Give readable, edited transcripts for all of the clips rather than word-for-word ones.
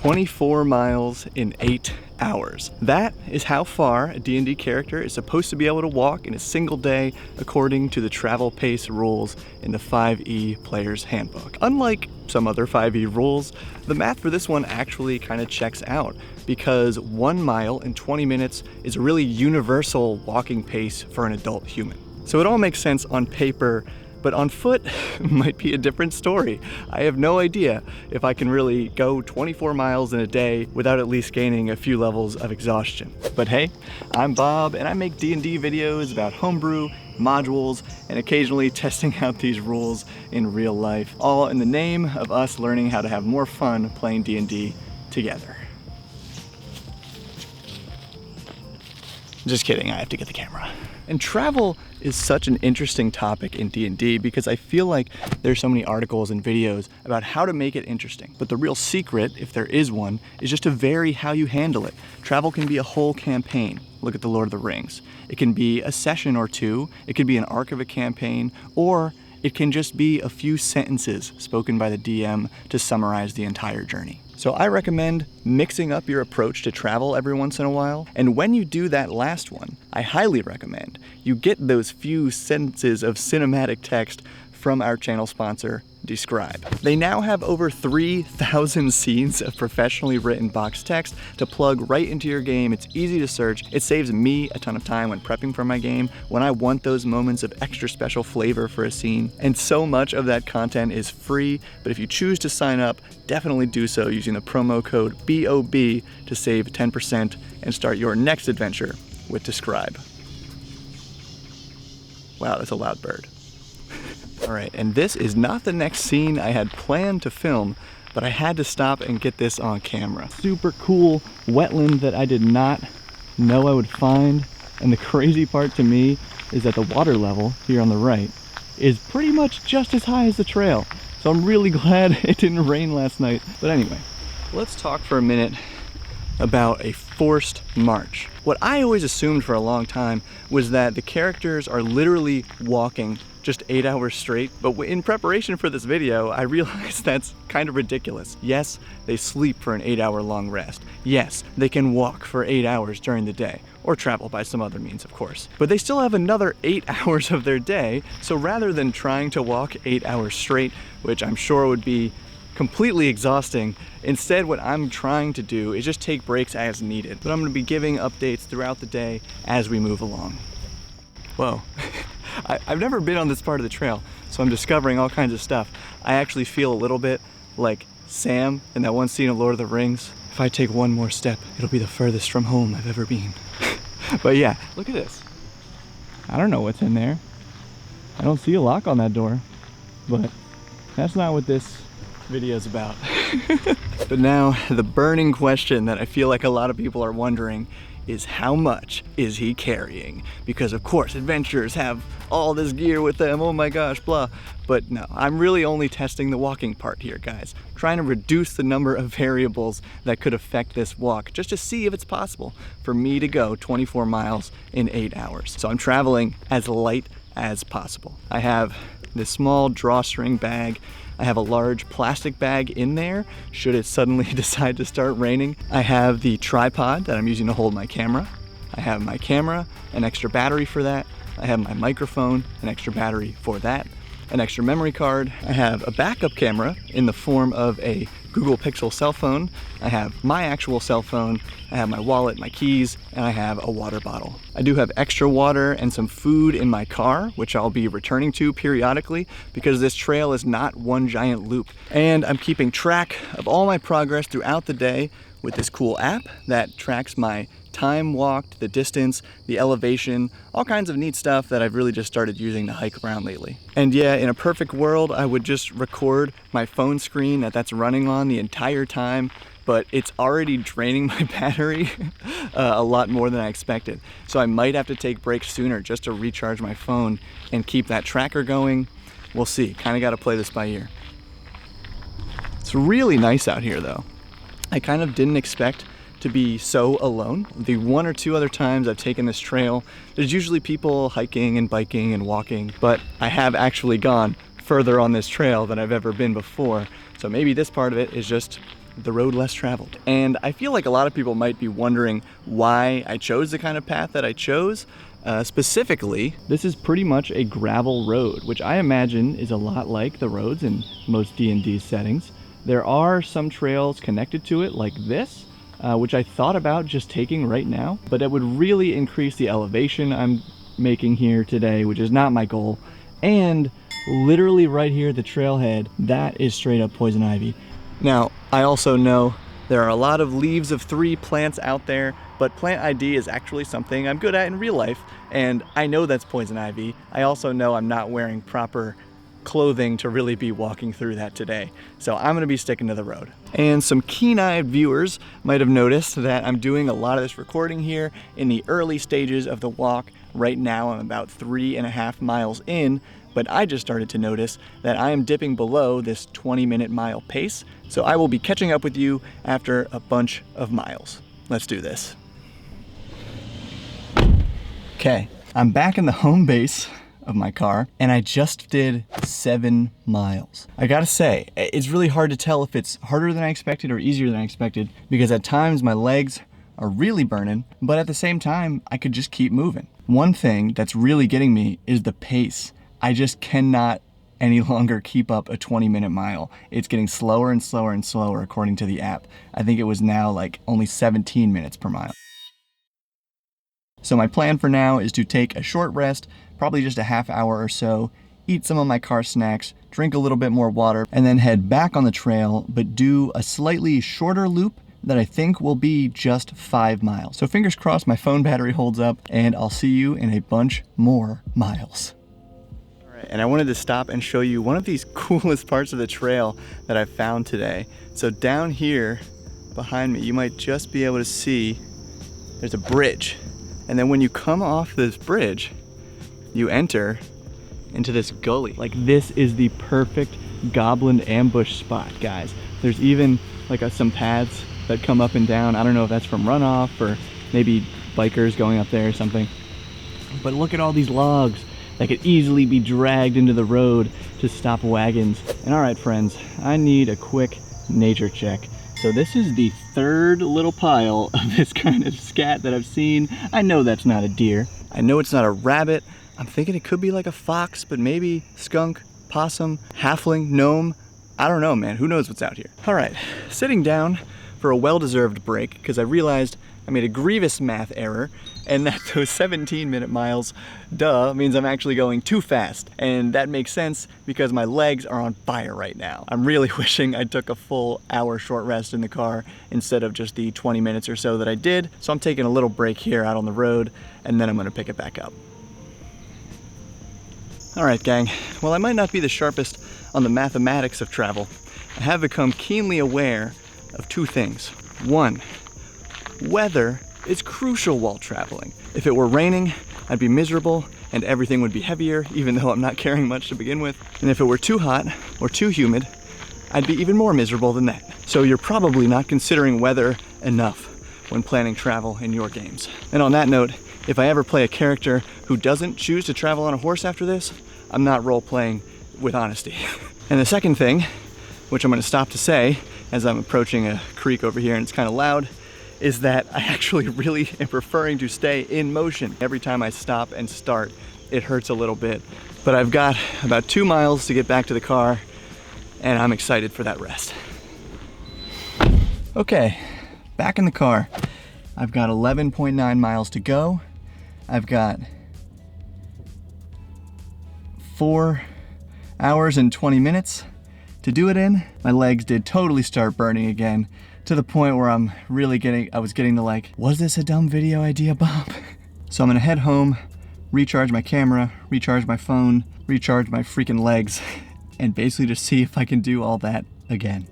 24 miles in 8 hours. That is how far a D&D character is supposed to be able to walk in a single day according to the travel pace rules in the 5e Player's Handbook. Unlike some other 5e rules, the math for this one actually kind of checks out because 1 mile in 20 minutes is a really universal walking pace for an adult human. So it all makes sense on paper, but on foot might be a different story. I have no idea if I can really go 24 miles in a day without at least gaining a few levels of exhaustion. But hey, I'm Bob and I make D&D videos about homebrew, modules, and occasionally testing out these rules in real life, all in the name of us learning how to have more fun playing D&D together. Just kidding, I have to get the camera. And travel is such an interesting topic in D&D because I feel like there's so many articles and videos about how to make it interesting. But the real secret, if there is one, is just to vary how you handle it. Travel can be a whole campaign. Look at The Lord of the Rings. It can be a session or two, it could be an arc of a campaign, or it can just be a few sentences spoken by the DM to summarize the entire journey. So I recommend mixing up your approach to travel every once in a while, and when you do that last one, I highly recommend you get those few sentences of cinematic text from our channel sponsor, Describe. They now have over 3,000 scenes of professionally written box text to plug right into your game. It's easy to search. It saves me a ton of time when prepping for my game, when I want those moments of extra special flavor for a scene. And so much of that content is free, but if you choose to sign up, definitely do so using the promo code BOB to save 10% and start your next adventure with Describe. Wow, that's a loud bird. All right, and this is not the next scene I had planned to film, but I had to stop and get this on camera. Super cool wetland that I did not know I would find. And the crazy part to me is that the water level here on the right is pretty much just as high as the trail. So I'm really glad it didn't rain last night. But anyway, let's talk for a minute about a forced march. What I always assumed for a long time was that the characters are literally walking just 8 hours straight, but in preparation for this video, I realized that's kind of ridiculous. Yes, they sleep for an 8-hour long rest. Yes, they can walk for 8 hours during the day, or travel by some other means, of course. But they still have another 8 hours of their day, so rather than trying to walk 8 hours straight, which I'm sure would be completely exhausting, instead what I'm trying to do is just take breaks as needed. But I'm gonna be giving updates throughout the day as we move along. Whoa. I've never been on this part of the trail, so I'm discovering all kinds of stuff. I actually feel a little bit like Sam in that one scene of Lord of the Rings. If I take one more step, it'll be the furthest from home I've ever been. But yeah, look at this. I don't know what's in there. I don't see a lock on that door, but that's not what this video is about. But now, the burning question that I feel like a lot of people are wondering is how much is he carrying? Because of course adventurers have all this gear with them, oh my gosh, blah. But no, I'm really only testing the walking part here, guys. Trying to reduce the number of variables that could affect this walk, just to see if it's possible for me to go 24 miles in 8 hours. So I'm traveling as light as possible. I have this small drawstring bag. I have a large plastic bag in there should it suddenly decide to start raining. I have the tripod that I'm using to hold my camera. I have my camera, an extra battery for that. I have my microphone, an extra battery for that, an extra memory card. I have a backup camera in the form of a Google Pixel cell phone. I have my actual cell phone. I have my wallet, my keys, and I have a water bottle. I do have extra water and some food in my car, which I'll be returning to periodically because this trail is not one giant loop. And I'm keeping track of all my progress throughout the day with this cool app that tracks my time walked, the distance, the elevation, all kinds of neat stuff that I've really just started using to hike around lately. And yeah, in a perfect world, I would just record my phone screen that's running on the entire time, but it's already draining my battery a lot more than I expected. So I might have to take breaks sooner just to recharge my phone and keep that tracker going. We'll see, kind of got to play this by ear. It's really nice out here though. I kind of didn't expect to be so alone. The one or two other times I've taken this trail, there's usually people hiking and biking and walking, but I have actually gone further on this trail than I've ever been before. So maybe this part of it is just the road less traveled. And I feel like a lot of people might be wondering why I chose the kind of path that I chose. Specifically, this is pretty much a gravel road, which I imagine is a lot like the roads in most D&D settings. There are some trails connected to it like this, which I thought about just taking right now, but it would really increase the elevation I'm making here today, which is not my goal. And literally right here, the trailhead, that is straight up poison ivy. Now, I also know there are a lot of leaves of 3 plants out there, but plant ID is actually something I'm good at in real life, and I know that's poison ivy. I also know I'm not wearing proper clothing to really be walking through that today, so I'm gonna be sticking to the road. And some keen-eyed viewers might have noticed that I'm doing a lot of this recording here in the early stages of the walk. Right now I'm about 3.5 miles in, but I just started to notice that I am dipping below this 20-minute mile pace, so I will be catching up with you after a bunch of miles. Let's do this. Okay, I'm back in the home base of my car, and I just did 7 miles. I gotta say, it's really hard to tell if it's harder than I expected or easier than I expected, because at times my legs are really burning, but at the same time, I could just keep moving. One thing that's really getting me is the pace. I just cannot any longer keep up a 20-minute mile. It's getting slower and slower and slower according to the app. I think it was now like only 17 minutes per mile. So my plan for now is to take a short rest, probably just a half hour or so, eat some of my car snacks, drink a little bit more water, and then head back on the trail, but do a slightly shorter loop that I think will be just 5 miles. So fingers crossed my phone battery holds up, and I'll see you in a bunch more miles. And I wanted to stop and show you one of these coolest parts of the trail that I found today. So down here behind me, you might just be able to see there's a bridge. And then when you come off this bridge, you enter into this gully. Like, this is the perfect goblin ambush spot, guys. There's even like some paths that come up and down. I don't know if that's from runoff or maybe bikers going up there or something. But look at all these logs that could easily be dragged into the road to stop wagons. And all right, friends, I need a quick nature check. So this is the 3rd little pile of this kind of scat that I've seen. I know that's not a deer. I know it's not a rabbit. I'm thinking it could be like a fox, but maybe skunk, possum, halfling, gnome. I don't know, man. Who knows what's out here? All right, sitting down for a well-deserved break because I realized I made a grievous math error, and that those 17-minute miles, means I'm actually going too fast. And that makes sense because my legs are on fire right now. I'm really wishing I took a full hour short rest in the car instead of just the 20 minutes or so that I did. So I'm taking a little break here out on the road, and then I'm gonna pick it back up. All right, gang. Well, I might not be the sharpest on the mathematics of travel. I have become keenly aware of 2 things. 1, weather is crucial while traveling. If it were raining, I'd be miserable and everything would be heavier, even though I'm not carrying much to begin with. And if it were too hot or too humid, I'd be even more miserable than that. So you're probably not considering weather enough when planning travel in your games. And on that note, if I ever play a character who doesn't choose to travel on a horse after this, I'm not role-playing with honesty. And the second thing, which I'm gonna stop to say as I'm approaching a creek over here and it's kind of loud, is that I actually really am preferring to stay in motion. Every time I stop and start, it hurts a little bit. But I've got about 2 miles to get back to the car, and I'm excited for that rest. Okay, back in the car. I've got 11.9 miles to go. I've got 4 hours and 20 minutes to do it in. My legs did totally start burning again, to the point where I was getting the like, was this a dumb video idea, Bob? So I'm gonna head home, recharge my camera, recharge my phone, recharge my freaking legs, and basically just see if I can do all that again.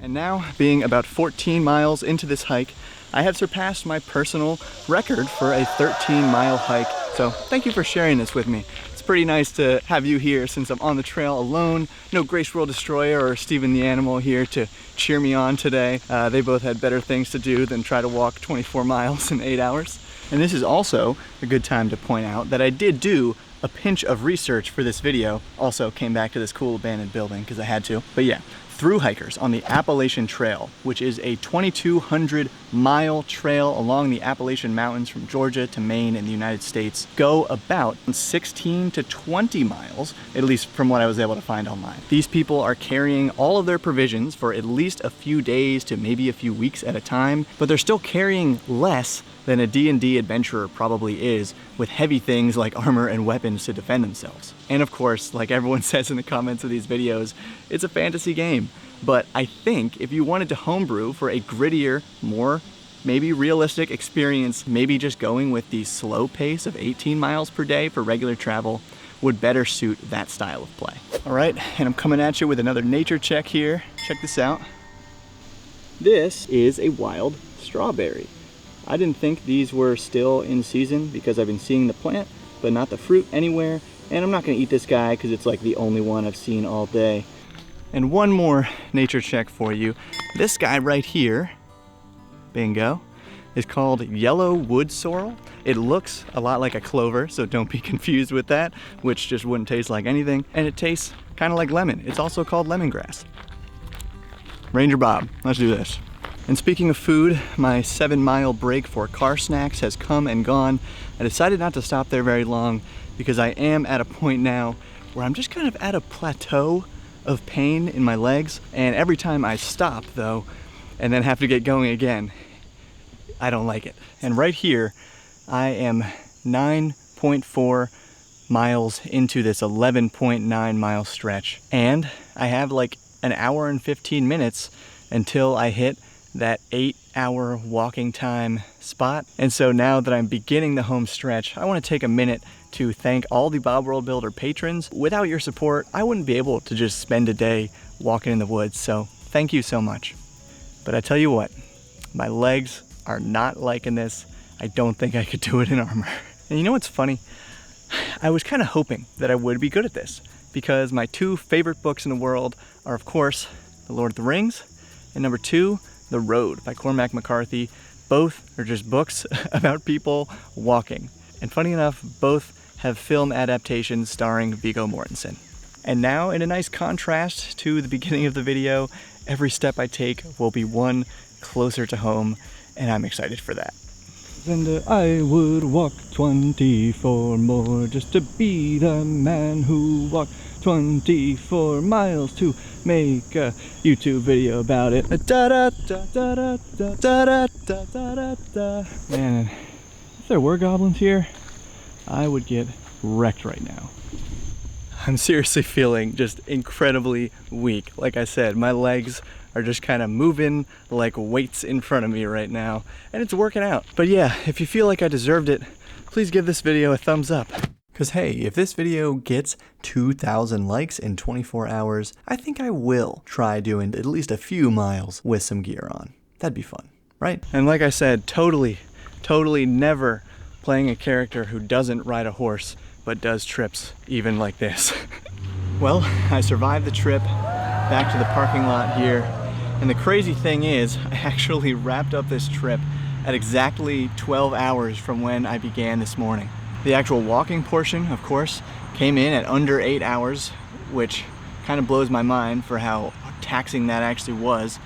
And now, being about 14 miles into this hike, I have surpassed my personal record for a 13-mile hike. So thank you for sharing this with me. It's pretty nice to have you here since I'm on the trail alone. No Grace World Destroyer or Steven the Animal here to cheer me on today. They both had better things to do than try to walk 24 miles in 8 hours. And this is also a good time to point out that I did do a pinch of research for this video. Also came back to this cool abandoned building because I had to. But yeah, thru hikers on the Appalachian Trail, which is a 2,200-mile trail along the Appalachian Mountains from Georgia to Maine in the United States, go about 16 to 20 miles, at least from what I was able to find online. These people are carrying all of their provisions for at least a few days to maybe a few weeks at a time, but they're still carrying less than a D&D adventurer probably is, with heavy things like armor and weapons to defend themselves. And of course, like everyone says in the comments of these videos, it's a fantasy game. But I think if you wanted to homebrew for a grittier, more maybe realistic experience, maybe just going with the slow pace of 18 miles per day for regular travel would better suit that style of play. All right, and I'm coming at you with another nature check here. Check this out. This is a wild strawberry. I didn't think these were still in season because I've been seeing the plant, but not the fruit anywhere. And I'm not gonna eat this guy because it's like the only one I've seen all day. And one more nature check for you. This guy right here, bingo, is called yellow wood sorrel. It looks a lot like a clover, so don't be confused with that, which just wouldn't taste like anything. And it tastes kind of like lemon. It's also called lemongrass. Ranger Bob, let's do this. And speaking of food, my 7-mile break for car snacks has come and gone. I decided not to stop there very long because I am at a point now where I'm just kind of at a plateau of pain in my legs. And every time I stop though, and then have to get going again, I don't like it. And right here, I am 9.4 miles into this 11.9 mile stretch. And I have like an hour and 15 minutes until I hit that 8-hour walking time spot. And so now that I'm beginning the home stretch, I want to take a minute to thank all the Bob World Builder patrons. Without your support, I wouldn't be able to just spend a day walking in the woods, so thank you so much. But I tell you what, my legs are not liking this. I don't think I could do it in armor. And you know what's funny? I was kind of hoping that I would be good at this because my 2 favorite books in the world are, of course, The Lord of the Rings, and number 2, The Road by Cormac McCarthy. Both are just books about people walking. And funny enough, both have film adaptations starring Viggo Mortensen. And now, in a nice contrast to the beginning of the video, every step I take will be one closer to home, and I'm excited for that. And I would walk 24 more just to be the man who walked 24 miles to make a YouTube video about it. Da da da da da da da da da. Man, if there were goblins here, I would get wrecked right now. I'm seriously feeling just incredibly weak. Like I said, my legs are just kind of moving like weights in front of me right now, and it's working out. But yeah, if you feel like I deserved it, please give this video a thumbs up. Because hey, if this video gets 2,000 likes in 24 hours, I think I will try doing at least a few miles with some gear on. That'd be fun, right? And like I said, totally never playing a character who doesn't ride a horse, but does trips even like this. Well, I survived the trip back to the parking lot here. And the crazy thing is, I actually wrapped up this trip at exactly 12 hours from when I began this morning. The actual walking portion, of course, came in at under 8 hours, which kind of blows my mind for how taxing that actually was.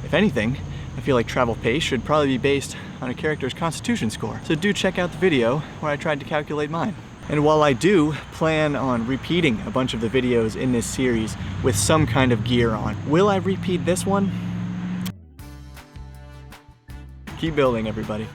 If anything, I feel like travel pace should probably be based on a character's constitution score. So do check out the video where I tried to calculate mine. And while I do plan on repeating a bunch of the videos in this series with some kind of gear on, will I repeat this one? Keep building, everybody.